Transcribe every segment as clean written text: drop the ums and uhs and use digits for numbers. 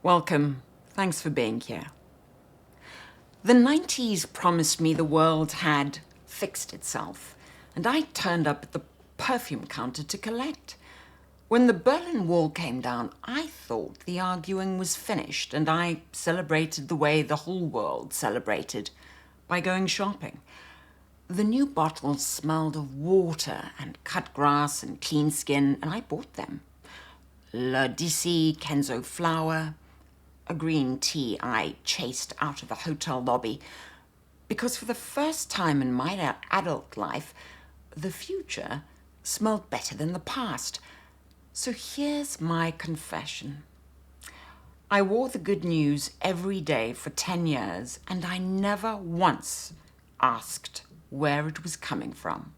Welcome. Thanks for being here. The 90s promised me the world had fixed itself, and I turned up at the perfume counter to collect. When the Berlin Wall came down, I thought the arguing was finished, and I celebrated the way the whole world celebrated, by going shopping. The new bottles smelled of water and cut grass and clean skin, and I bought them. L'Odyssey Kenzo flower, a green tea I chased out of a hotel lobby, because for the first time in my adult life, the future smelled better than the past. So here's my confession. I wore the good news every day for 10 years, and I never once asked where it was coming from.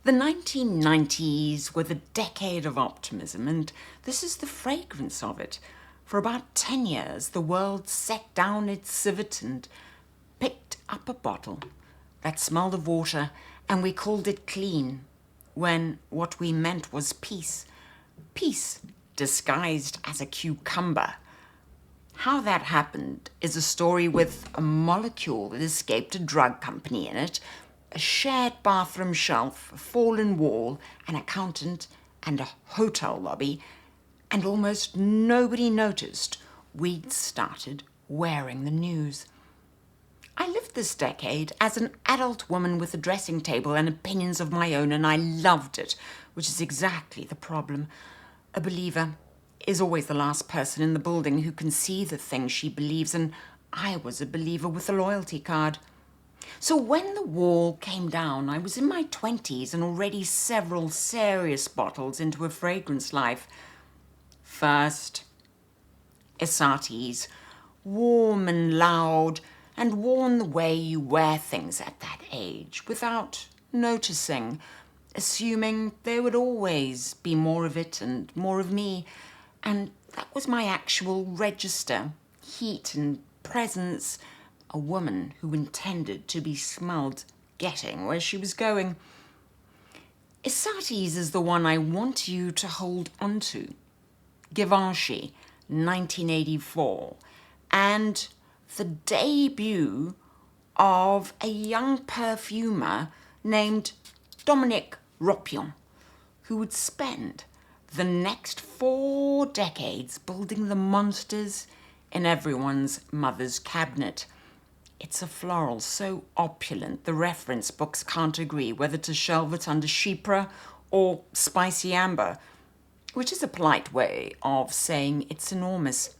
The 1990s were the decade of optimism, and this is the fragrance of it. For about 10 years, the world set down its civet and picked up a bottle that smelled of water, and we called it clean, when what we meant was peace. Peace disguised as a cucumber. How that happened is a story with a molecule that escaped a drug company in it, a shared bathroom shelf, a fallen wall, an accountant, and a hotel lobby, and almost nobody noticed we'd started wearing the news. I lived this decade as an adult woman with a dressing table and opinions of my own, and I loved it, which is exactly the problem. A believer is always the last person in the building who can see the thing she believes, and I was a believer with a loyalty card. So when the wall came down, I was in my 20s and already several serious bottles into a fragrance life. First, Ysatis, warm and loud, and worn the way you wear things at that age, without noticing, assuming there would always be more of it and more of me, and that was my actual register, heat and presence, a woman who intended to be smelled getting where she was going. Ysatis is the one I want you to hold onto. Givenchy, 1984, and the debut of a young perfumer named Dominique Ropion, who would spend the next 4 decades building the monsters in everyone's mother's cabinet. It's a floral so opulent the reference books can't agree whether to shelve it under chypre or spicy amber, which is a polite way of saying it's enormous.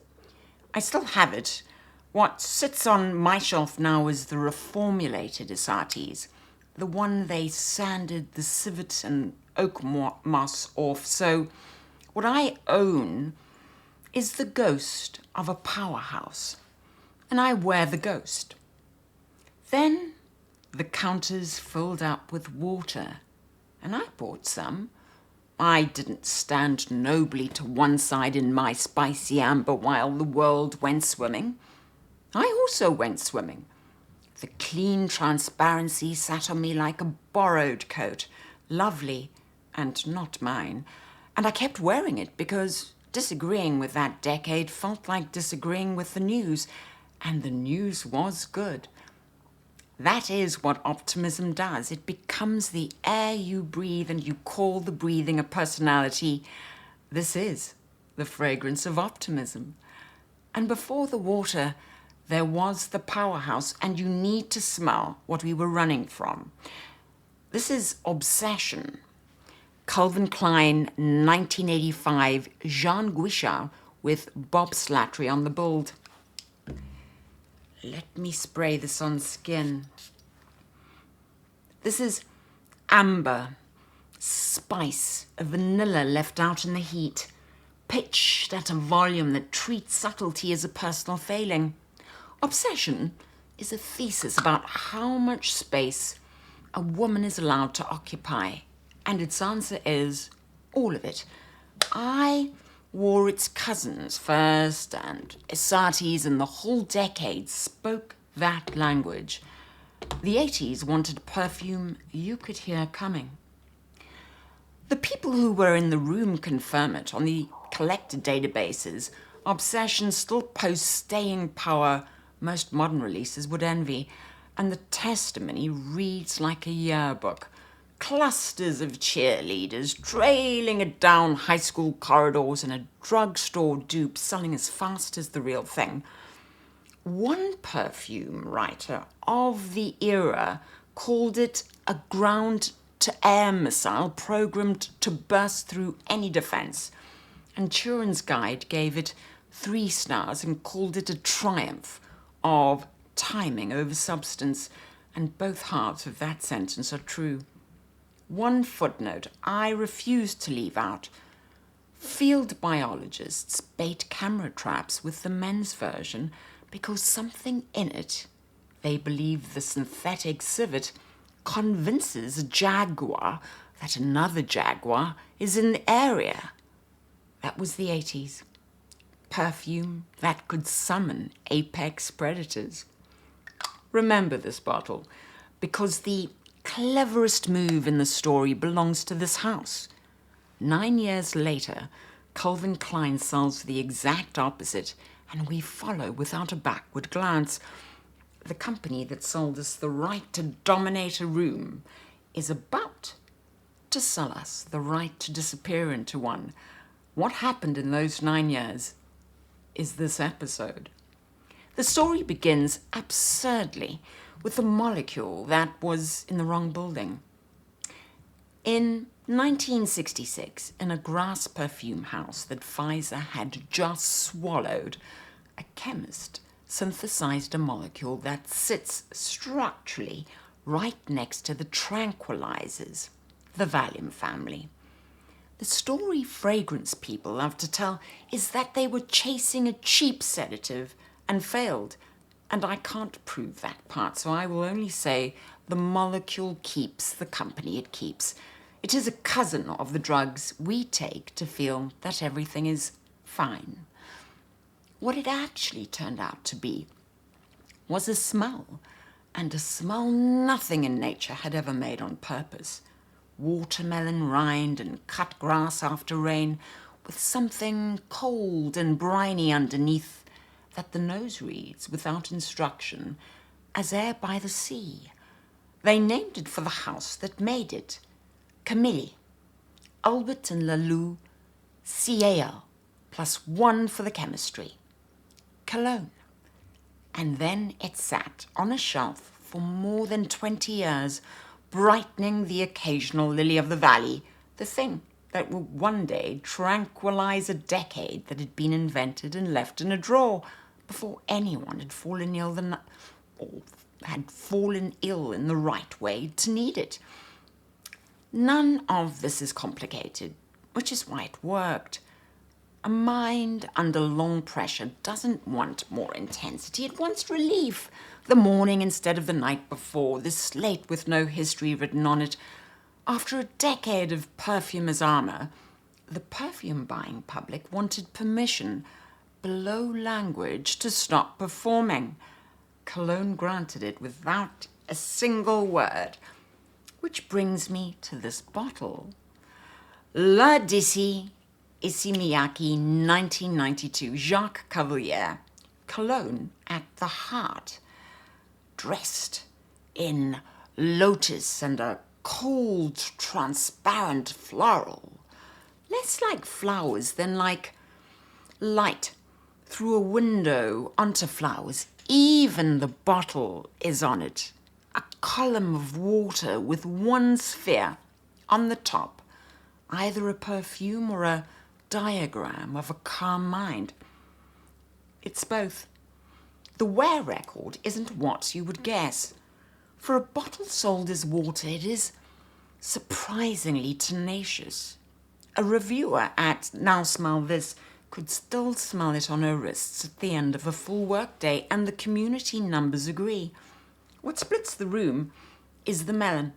I still have it. What sits on my shelf now is the reformulated Ysatis, the one they sanded the civet and oak moss off. So what I own is the ghost of a powerhouse, and I wear the ghost. Then the counters filled up with water, and I bought some. I didn't stand nobly to one side in my spicy amber while the world went swimming. I also went swimming. The clean transparency sat on me like a borrowed coat, lovely and not mine, and I kept wearing it because disagreeing with that decade felt like disagreeing with the news, and the news was good. That is what optimism does. It becomes the air you breathe, and you call the breathing a personality. This is the fragrance of optimism. And before the water, there was the powerhouse, and you need to smell what we were running from. This is Obsession. Calvin Klein, 1985, Jean Guichard with Bob Slattery on the build. Let me spray this on skin. This is amber, spice, a vanilla left out in the heat, pitched at a volume that treats subtlety as a personal failing. Obsession is a thesis about how much space a woman is allowed to occupy, and its answer is all of it. I wore its cousins first, and Ysatis, and the whole decade spoke that language. The 80s wanted perfume you could hear coming. The people who were in the room confirm it. On the collected databases, Obsession still posts staying power most modern releases would envy, and the testimony reads like a yearbook. Clusters of cheerleaders trailing it down high school corridors and a drugstore dupe selling as fast as the real thing. One perfume writer of the era called it a ground-to-air missile programmed to burst through any defense. And Turin's Guide gave it 3 stars and called it a triumph of timing over substance, and both halves of that sentence are true. One footnote I refuse to leave out. Field biologists bait camera traps with the men's version because something in it, they believe the synthetic civet, convinces a jaguar that another jaguar is in the area. That was the 80s. Perfume that could summon apex predators. Remember this bottle, because the cleverest move in the story belongs to this house. 9 years later, Calvin Klein sells the exact opposite, and we follow without a backward glance. The company that sold us the right to dominate a room is about to sell us the right to disappear into one. What happened in those 9 years is this episode. The story begins absurdly with a molecule that was in the wrong building. In 1966, in a grass perfume house that Pfizer had just swallowed, a chemist synthesized a molecule that sits structurally right next to the tranquilisers, the Valium family. The story fragrance people love to tell is that they were chasing a cheap sedative and failed, and I can't prove that part, so I will only say the molecule keeps the company it keeps. It is a cousin of the drugs we take to feel that everything is fine. What it actually turned out to be was a smell, and a smell nothing in nature had ever made on purpose. Watermelon rind and cut grass after rain, with something cold and briny underneath that the nose reads without instruction as air by the sea. They named it for the house that made it. Camille, Albert and Lalou, CAL, +1 for the chemistry. Calone. And then it sat on a shelf for more than 20 years, brightening the occasional lily of the valley, the thing that would one day tranquilize a decade that had been invented and left in a drawer before anyone had fallen ill in the right way to need it. None of this is complicated, which is why it worked. A mind under long pressure doesn't want more intensity. It wants relief. The morning instead of the night before, this slate with no history written on it. After a decade of perfumer's armor, the perfume buying public wanted permission, below language, to stop performing. Calone granted it without a single word. Which brings me to this bottle. La Dissy, Issey Miyake, 1992, Jacques Cavallier, Calone at the heart, dressed in lotus and a cold, transparent floral. Less like flowers than like light through a window onto flowers. Even the bottle is on it. A column of water with one sphere on the top, either a perfume or a diagram of a calm mind. It's both. The wear record isn't what you would guess. For a bottle sold as water, it is surprisingly tenacious. A reviewer at Now Smell This could still smell it on her wrists at the end of a full workday, and the community numbers agree. What splits the room is the melon.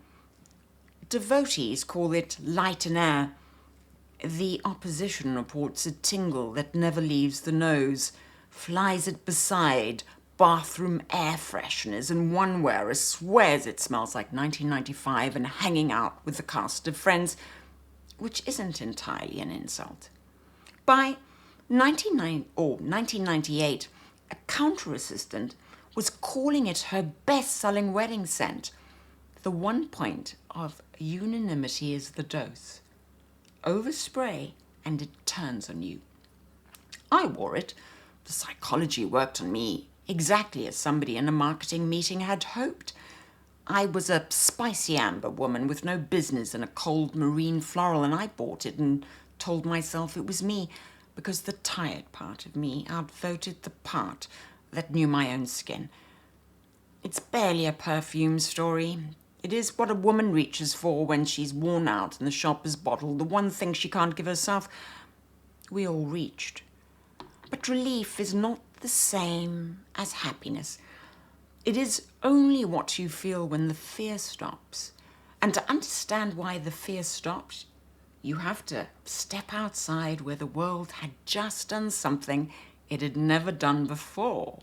Devotees call it light and air. The opposition reports a tingle that never leaves the nose, flies it beside bathroom air fresheners, and one wearer swears it smells like 1995 and hanging out with the cast of Friends, which isn't entirely an insult. By 1998, a counter assistant was calling it her best-selling wedding scent. The one point of unanimity is the dose. Overspray and it turns on you. I wore it. The psychology worked on me exactly as somebody in a marketing meeting had hoped. I was a spicy amber woman with no business in a cold marine floral, and I bought it and told myself it was me because the tired part of me outvoted the part that knew my own skin. It's barely a perfume story. It is what a woman reaches for when she's worn out and the shop is bottled, the one thing she can't give herself. We all reached. But relief is not the same as happiness. It is only what you feel when the fear stops. And to understand why the fear stops, you have to step outside where the world had just done something it had never done before.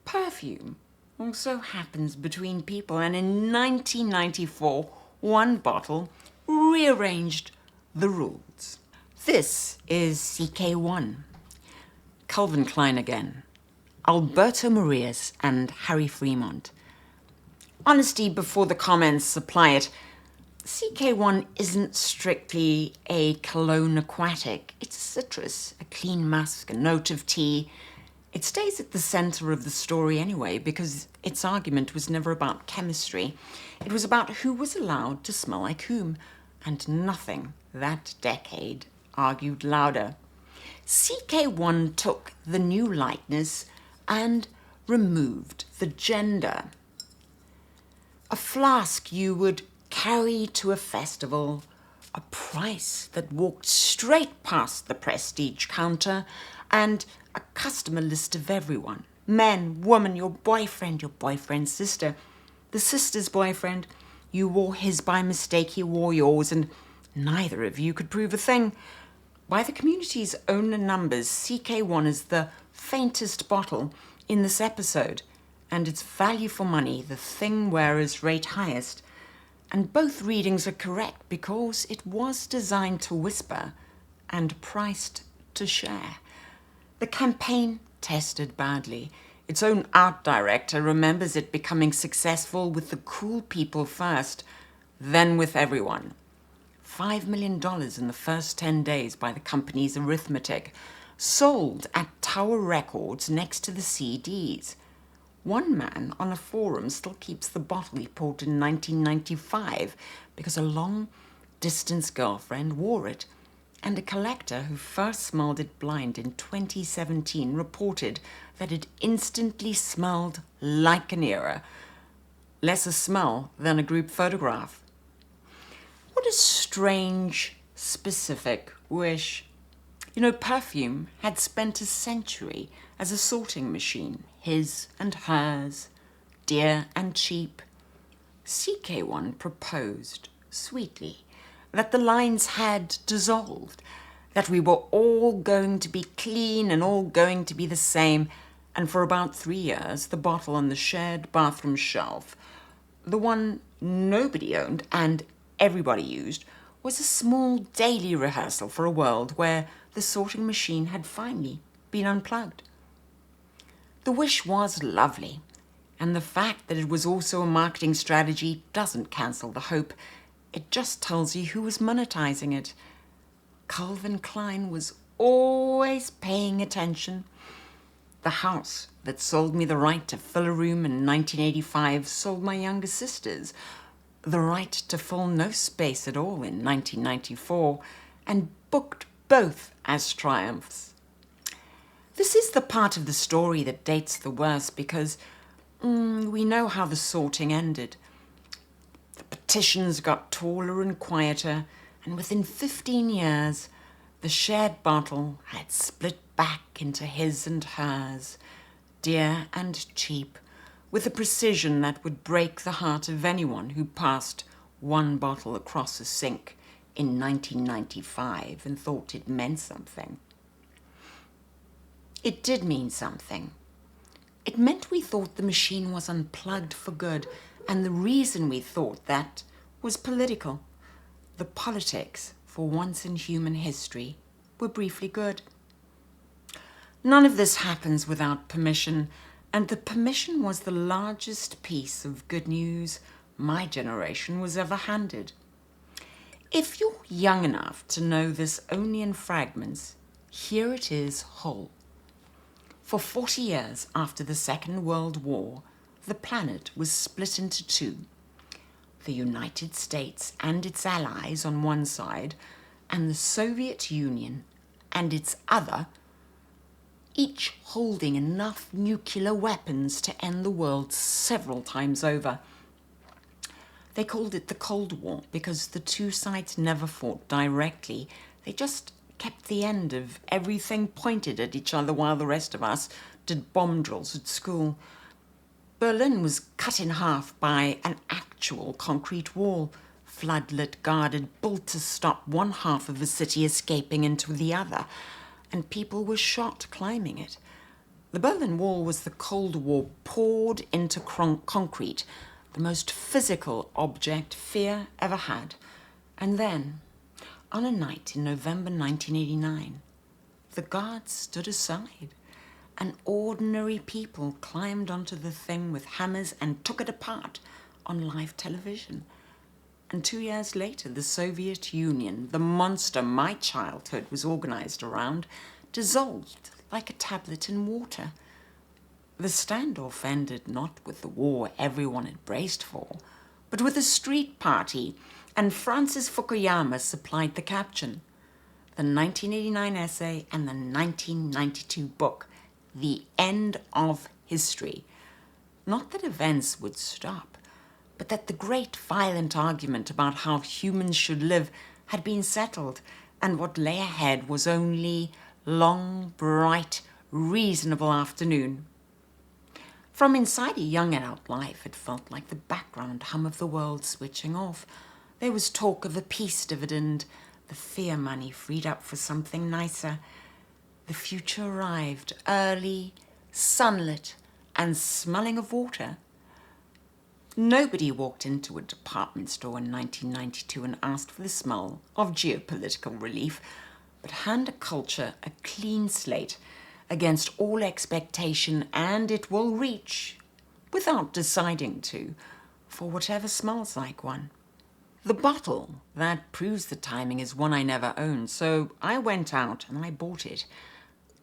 Perfume also happens between people, and in 1994, one bottle rearranged the rules. This is CK1. Calvin Klein again. Alberto Morillas and Harry Fremont. Honesty before the comments supply it. CK1 isn't strictly a Calone aquatic. It's a citrus, a clean musk, a note of tea. It stays at the center of the story anyway because its argument was never about chemistry. It was about who was allowed to smell like whom, and nothing that decade argued louder. CK1 took the new lightness and removed the gender. A flask you would carry to a festival, a price that walked straight past the prestige counter, and a customer list of everyone. Man, woman, your boyfriend's sister, the sister's boyfriend. You wore his by mistake, he wore yours, and neither of you could prove a thing. By the community's own numbers, CK1 is the faintest bottle in this episode, and its value for money, the thing wearers rate highest. And both readings are correct because it was designed to whisper and priced to share. The campaign tested badly. Its own art director remembers it becoming successful with the cool people first, then with everyone. $5 million in the first 10 days by the company's arithmetic, sold at Tower Records next to the CDs. One man on a forum still keeps the bottle he bought in 1995 because a long-distance girlfriend wore it, and a collector who first smelled it blind in 2017 reported that it instantly smelled like an era, less a smell than a group photograph. What a strange, specific wish. You know, Perfume had spent a century as a sorting machine, his and hers, dear and cheap. CK1 proposed, sweetly, that the lines had dissolved, that we were all going to be clean and all going to be the same, and for about 3 years, the bottle on the shared bathroom shelf, the one nobody owned and everybody used, was a small daily rehearsal for a world where the sorting machine had finally been unplugged. The wish was lovely, and the fact that it was also a marketing strategy doesn't cancel the hope. It just tells you who was monetizing it. Calvin Klein was always paying attention. The house that sold me the right to fill a room in 1985 sold my younger sisters the right to fill no space at all in 1994, and booked both as triumphs. This is the part of the story that dates the worst because we know how the sorting ended. The petitions got taller and quieter, and within 15 years, the shared bottle had split back into his and hers, dear and cheap, with a precision that would break the heart of anyone who passed one bottle across a sink in 1995 and thought it meant something. It did mean something. It meant we thought the machine was unplugged for good, and the reason we thought that was political. The politics, for once in human history, were briefly good. None of this happens without permission, and the permission was the largest piece of good news my generation was ever handed. If you're young enough to know this only in fragments, here it is whole. For 40 years after the Second World War, the planet was split into two. The United States and its allies on one side, and the Soviet Union and its other, each holding enough nuclear weapons to end the world several times over. They called it the Cold War because the two sides never fought directly. They just kept the end of everything pointed at each other while the rest of us did bomb drills at school. Berlin was cut in half by an actual concrete wall, floodlit, guarded, built to stop one half of the city escaping into the other, and people were shot climbing it. The Berlin Wall was the Cold War poured into concrete, the most physical object fear ever had. And then, on a night in November 1989, the guards stood aside, and ordinary people climbed onto the thing with hammers and took it apart on live television. And 2 years later, the Soviet Union, the monster my childhood was organized around, dissolved like a tablet in water. The standoff ended not with the war everyone had braced for, but with a street party, and Francis Fukuyama supplied the caption. The 1989 essay and the 1992 book, The End of History. Not that events would stop, but that the great violent argument about how humans should live had been settled, and what lay ahead was only long, bright, reasonable afternoon. From inside a young adult life, it felt like the background hum of the world switching off. There was talk of a peace dividend, the fear money freed up for something nicer. The future arrived, early, sunlit, and smelling of water. Nobody walked into a department store in 1992 and asked for the smell of geopolitical relief, but hand a culture a clean slate against all expectation, and it will reach, without deciding to, for whatever smells like one. The bottle that proves the timing is one I never owned, so I went out and I bought it.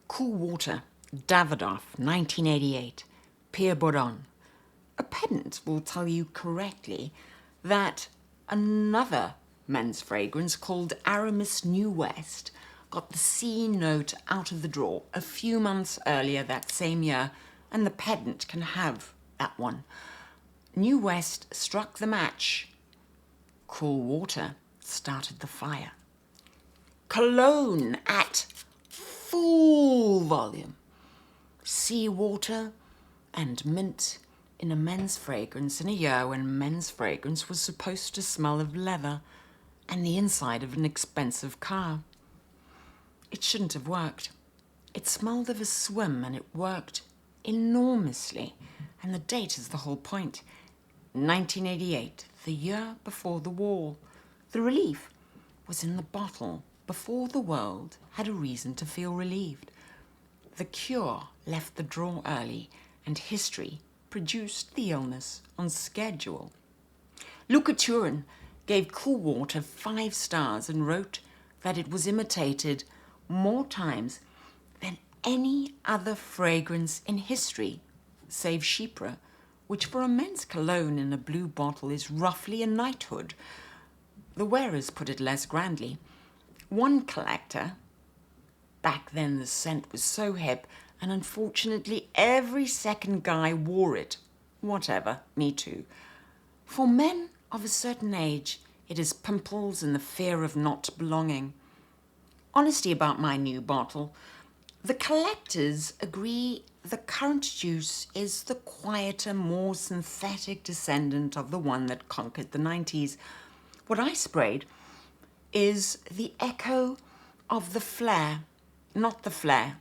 Cool Water, Davidoff, 1988, Pierre Bourdon. A pedant will tell you correctly that another men's fragrance called Aramis New West got the C note out of the drawer a few months earlier that same year, and the pedant can have that one. New West struck the match. Cool Water started the fire. Calone at full volume. Sea water and mint in a men's fragrance in a year when men's fragrance was supposed to smell of leather and the inside of an expensive car. It shouldn't have worked. It smelled of a swim, and it worked enormously. And the date is the whole point. 1988, the year before the war. The relief was in the bottle before the world had a reason to feel relieved. The cure left the drawer early, and history produced the illness on schedule. Luca Turin gave Cool Water 5 stars and wrote that it was imitated more times than any other fragrance in history, save Chypre, which for a men's cologne in a blue bottle is roughly a knighthood. The wearers put it less grandly. One collector, back then the scent was so hip, and unfortunately every second guy wore it. Whatever, me too. For men of a certain age, it is pimples and the fear of not belonging. Honesty about my new bottle. The collectors agree the current juice is the quieter, more synthetic descendant of the one that conquered the 90s. What I sprayed is the echo of the flare, not the flare.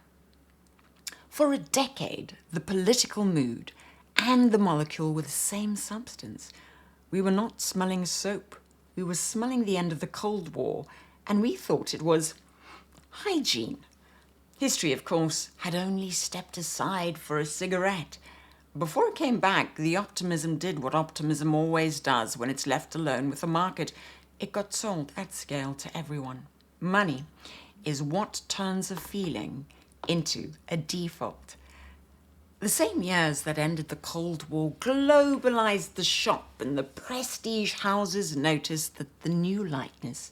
For a decade, the political mood and the molecule were the same substance. We were not smelling soap. We were smelling the end of the Cold War, and we thought it was hygiene. History, of course, had only stepped aside for a cigarette. Before it came back, the Optimism did what Optimism always does when it's left alone with the market. It got sold at scale to everyone. Money is what turns a feeling into a default. The same years that ended the Cold War globalized the shop, and the prestige houses noticed that the new lightness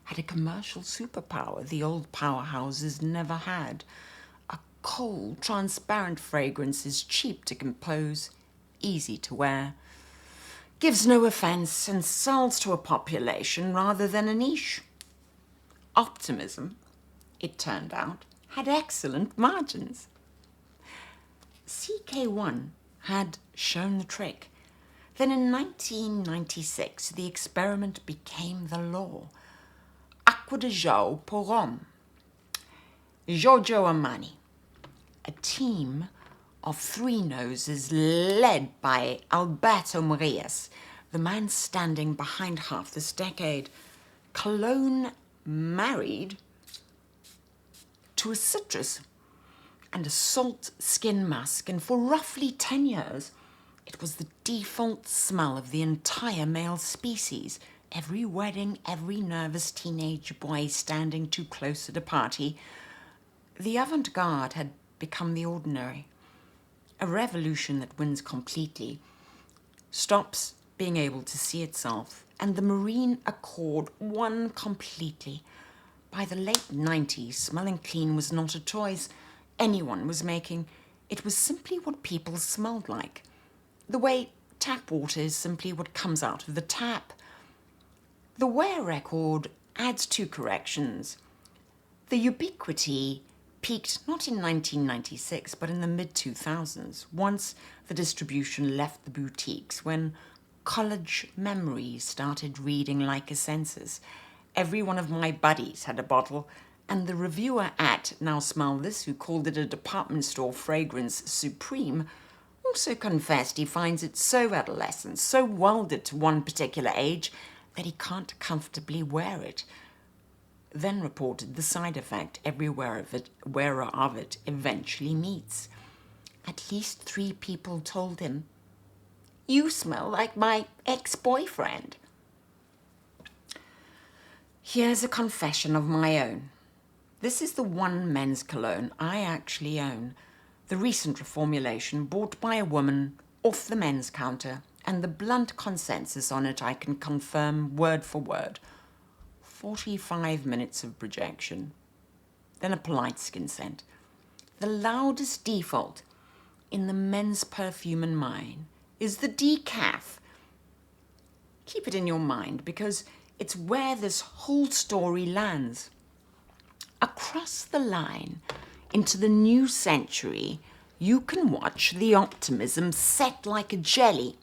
had a commercial superpower the old powerhouses never had. A cold, transparent fragrance is cheap to compose, easy to wear, gives no offense, and sells to a population rather than a niche. Optimism, it turned out, had excellent margins. CK1 had shown the trick. Then in 1996, the experiment became the law. Acqua di Giò pour Homme. Giorgio Armani, a team of three noses led by Alberto Morillas, the man standing behind half this decade. Calone married to a citrus and a salt skin mask, and for roughly 10 years, it was the default smell of the entire male species. Every wedding, every nervous teenage boy standing too close at a party. The avant-garde had become the ordinary. A revolution that wins completely, stops being able to see itself, and the marine accord won completely. By the late 90s, smelling clean was not a choice anyone was making. It was simply what people smelled like. The way tap water is simply what comes out of the tap. The wear record adds two corrections. The ubiquity peaked not in 1996, but in the mid-2000s, once the distribution left the boutiques, when college memories started reading like a census. Every one of my buddies had a bottle, and the reviewer at Now Smell This, who called it a department store fragrance supreme, also confessed he finds it so adolescent, so welded to one particular age, that he can't comfortably wear it. Then reported the side effect every wearer of it eventually meets. At least 3 people told him, "You smell like my ex-boyfriend." Here's a confession of my own. This is the one men's cologne I actually own. The recent reformulation bought by a woman off the men's counter, and the blunt consensus on it I can confirm word for word. 45 minutes of projection, then a polite skin scent. The loudest default in the men's perfume and mine is the decaf. Keep it in your mind, because it's where this whole story lands. Across the line into the new century, you can watch the Optimism set like a jelly.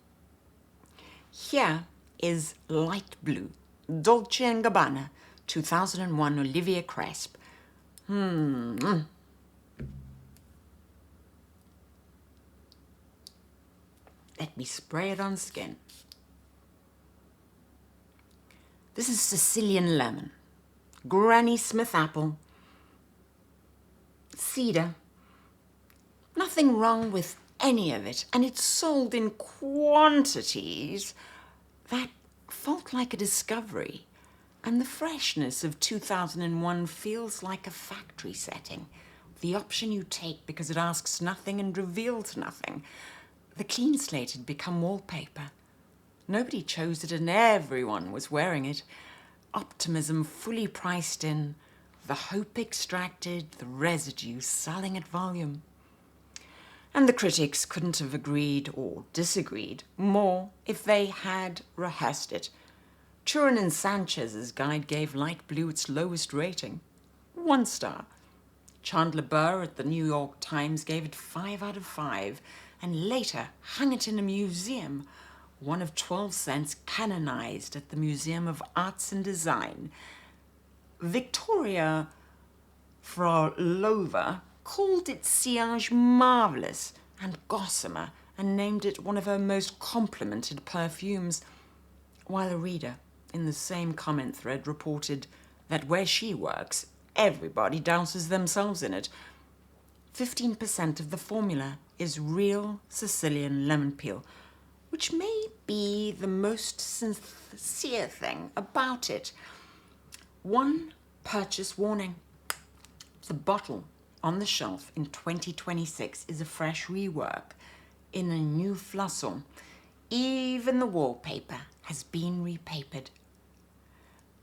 Here is Light Blue, Dolce & Gabbana, 2001, Olivier Cresp. Let me spray it on skin. This is Sicilian lemon, Granny Smith apple, cedar. Nothing wrong with any of it, and it's sold in quantities that felt like a discovery. And the freshness of 2001 feels like a factory setting. The option you take because it asks nothing and reveals nothing. The clean slate had become wallpaper. Nobody chose it and everyone was wearing it. Optimism fully priced in, the hope extracted, the residue selling at volume. And the critics couldn't have agreed or disagreed more if they had rehearsed it. Turin and Sanchez's guide gave Light Blue its lowest rating, 1 star. Chandler Burr at the New York Times gave it 5 out of 5, and later hung it in a museum, one of 12 cents canonized at the Museum of Arts and Design. Victoria Frolova called its sillage marvelous and gossamer and named it one of her most complimented perfumes, while a reader in the same comment thread reported that where she works, everybody douses themselves in it. 15% of the formula is real Sicilian lemon peel, which may be the most sincere thing about it. One purchase warning. The bottle on the shelf in 2026 is a fresh rework in a new flacon. Even the wallpaper has been repapered.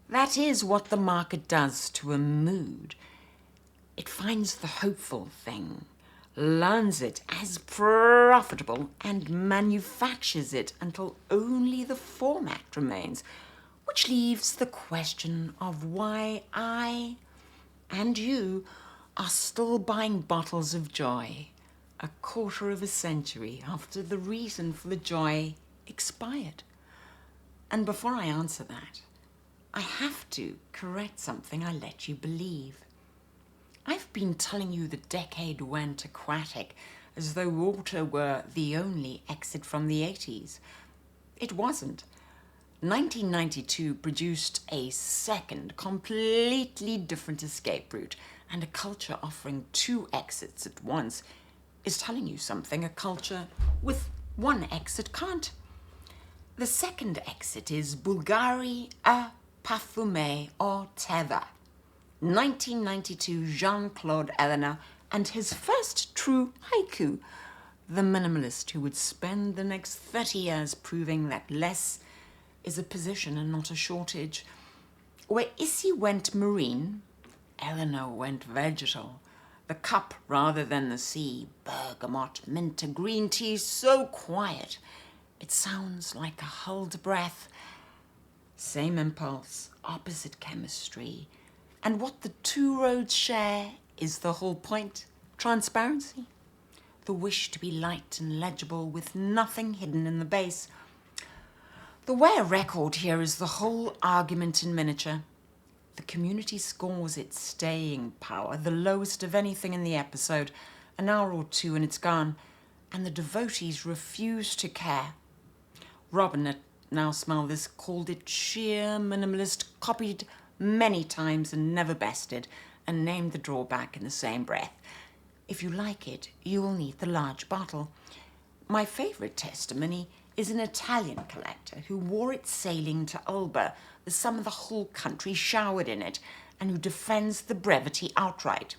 That is what the market does to a mood. It finds the hopeful thing, learns it as profitable, and manufactures it until only the format remains, which leaves the question of why I and you are still buying bottles of joy a quarter of a century after the reason for the joy expired. And before I answer that, I have to correct something I let you believe. I've been telling you the decade went aquatic as though water were the only exit from the 80s. It wasn't. 1992 produced a second, completely different escape route, and a culture offering two exits at once is telling you something a culture with one exit can't. The second exit is Bvlgari Eau Parfumée or Thé Vert. 1992 Jean-Claude Ellena and his first true haiku, the minimalist who would spend the next 30 years proving that less is a position and not a shortage. Where Issey went marine, Ellena went vegetal. The cup rather than the sea, bergamot, mint, a green tea so quiet it sounds like a hulled breath. Same impulse, opposite chemistry. And what the two roads share is the whole point, transparency. The wish to be light and legible with nothing hidden in the base. The Wear record here is the whole argument in miniature. The community scores its staying power, the lowest of anything in the episode, an hour or two and it's gone, and the devotees refuse to care. Robin at Now Smell This called it sheer minimalist, copied many times and never bested, and named the drawback in the same breath. If you like it, you will need the large bottle. My favourite testimony is an Italian collector who wore it sailing to Elba the summer the whole country showered in it, and who defends the brevity outright.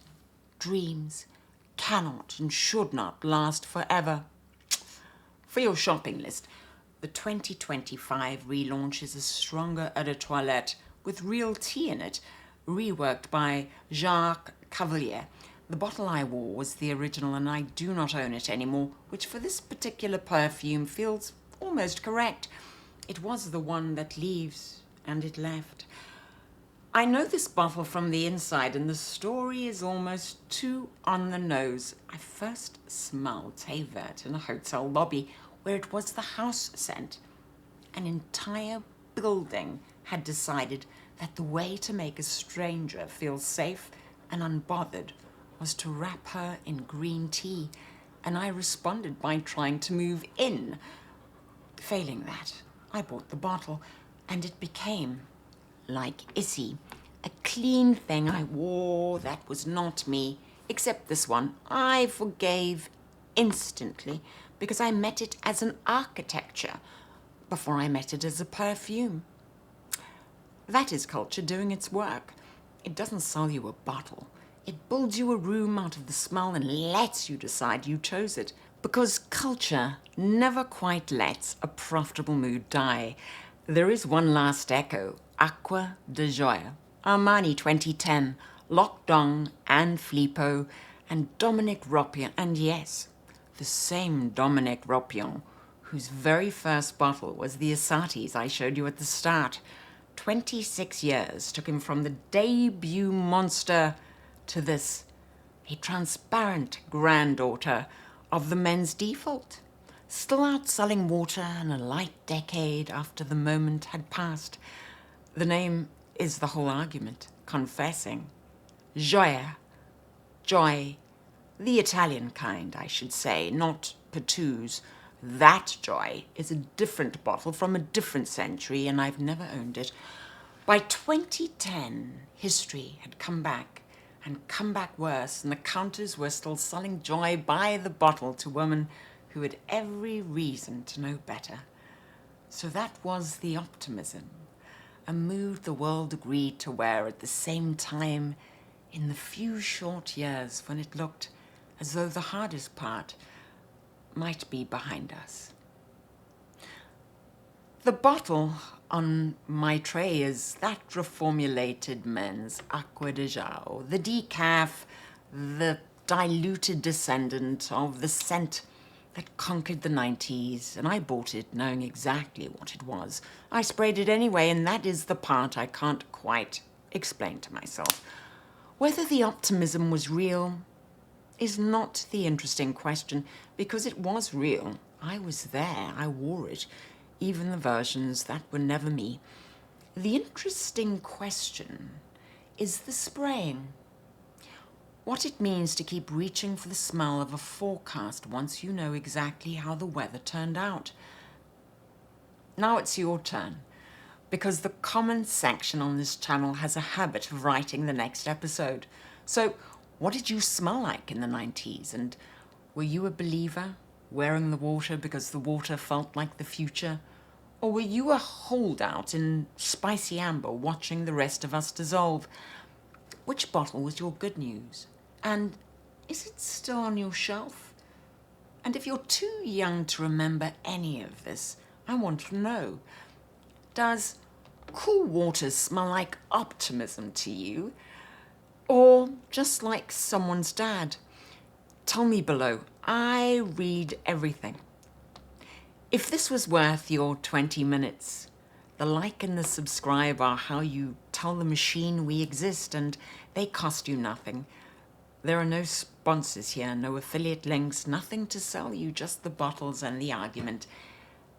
Dreams cannot and should not last forever. For your shopping list, the 2025 relaunch is a stronger eau de toilette with real tea in it, reworked by Jacques Cavallier. The bottle I wore was the original and I do not own it anymore, which for this particular perfume feels almost correct. It was the one that leaves, and it left. I know this bottle from the inside, and the story is almost too on the nose. I first smelled Thé Vert in a hotel lobby where it was the house scent. An entire building had decided that the way to make a stranger feel safe and unbothered was to wrap her in green tea, and I responded by trying to move in. Failing that, I bought the bottle, and it became, like Issey, a clean thing I wore that was not me, except this one. I forgave instantly because I met it as an architecture before I met it as a perfume. That is culture doing its work. It doesn't sell you a bottle. It builds you a room out of the smell and lets you decide you chose it. Because culture never quite lets a profitable mood die. There is one last echo, Acqua di Gioia, Armani 2010, Loc Dong and Filippo, and Dominique Ropion, and yes, the same Dominique Ropion, whose very first bottle was the Ysatis I showed you at the start. 26 years took him from the debut monster to this, a transparent granddaughter of the men's default, still outselling water in a light decade after the moment had passed. The name is the whole argument, confessing. Gioia, joy, the Italian kind, I should say, not Petou's. That joy is a different bottle from a different century, and I've never owned it. By 2010, history had come back, and come back worse, and the counters were still selling joy by the bottle to women who had every reason to know better. So that was the optimism, a mood the world agreed to wear at the same time in the few short years when it looked as though the hardest part might be behind us. The bottle on my tray is that reformulated men's Acqua di Giò, the decaf, the diluted descendant of the scent that conquered the 90s, and I bought it knowing exactly what it was. I sprayed it anyway, and that is the part I can't quite explain to myself. Whether the optimism was real is not the interesting question, because it was real. I was there, I wore it, even the versions that were never me. The interesting question is the spraying. What it means to keep reaching for the smell of a forecast once you know exactly how the weather turned out. Now it's your turn, because the comments section on this channel has a habit of writing the next episode. So, what did you smell like in the 90s? And were you a believer, wearing the water because the water felt like the future? Or were you a holdout in spicy amber, watching the rest of us dissolve? Which bottle was your good news? And is it still on your shelf? And if you're too young to remember any of this, I want to know. Does cool water smell like optimism to you? Or just like someone's dad? Tell me below. I read everything. If this was worth your 20 minutes, the like and the subscribe are how you tell the machine we exist, and they cost you nothing. There are no sponsors here, no affiliate links, nothing to sell you, just the bottles and the argument.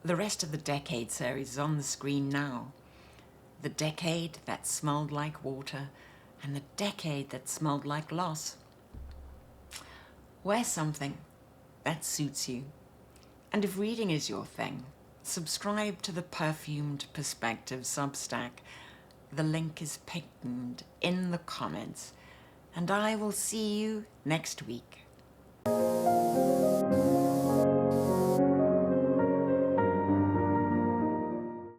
The rest of the Decade series is on the screen now. The decade that smelled like water, and the decade that smelled like loss. Wear something that suits you. And if reading is your thing, subscribe to the Perfumed Perspective Substack. The link is pinned in the comments. And I will see you next week.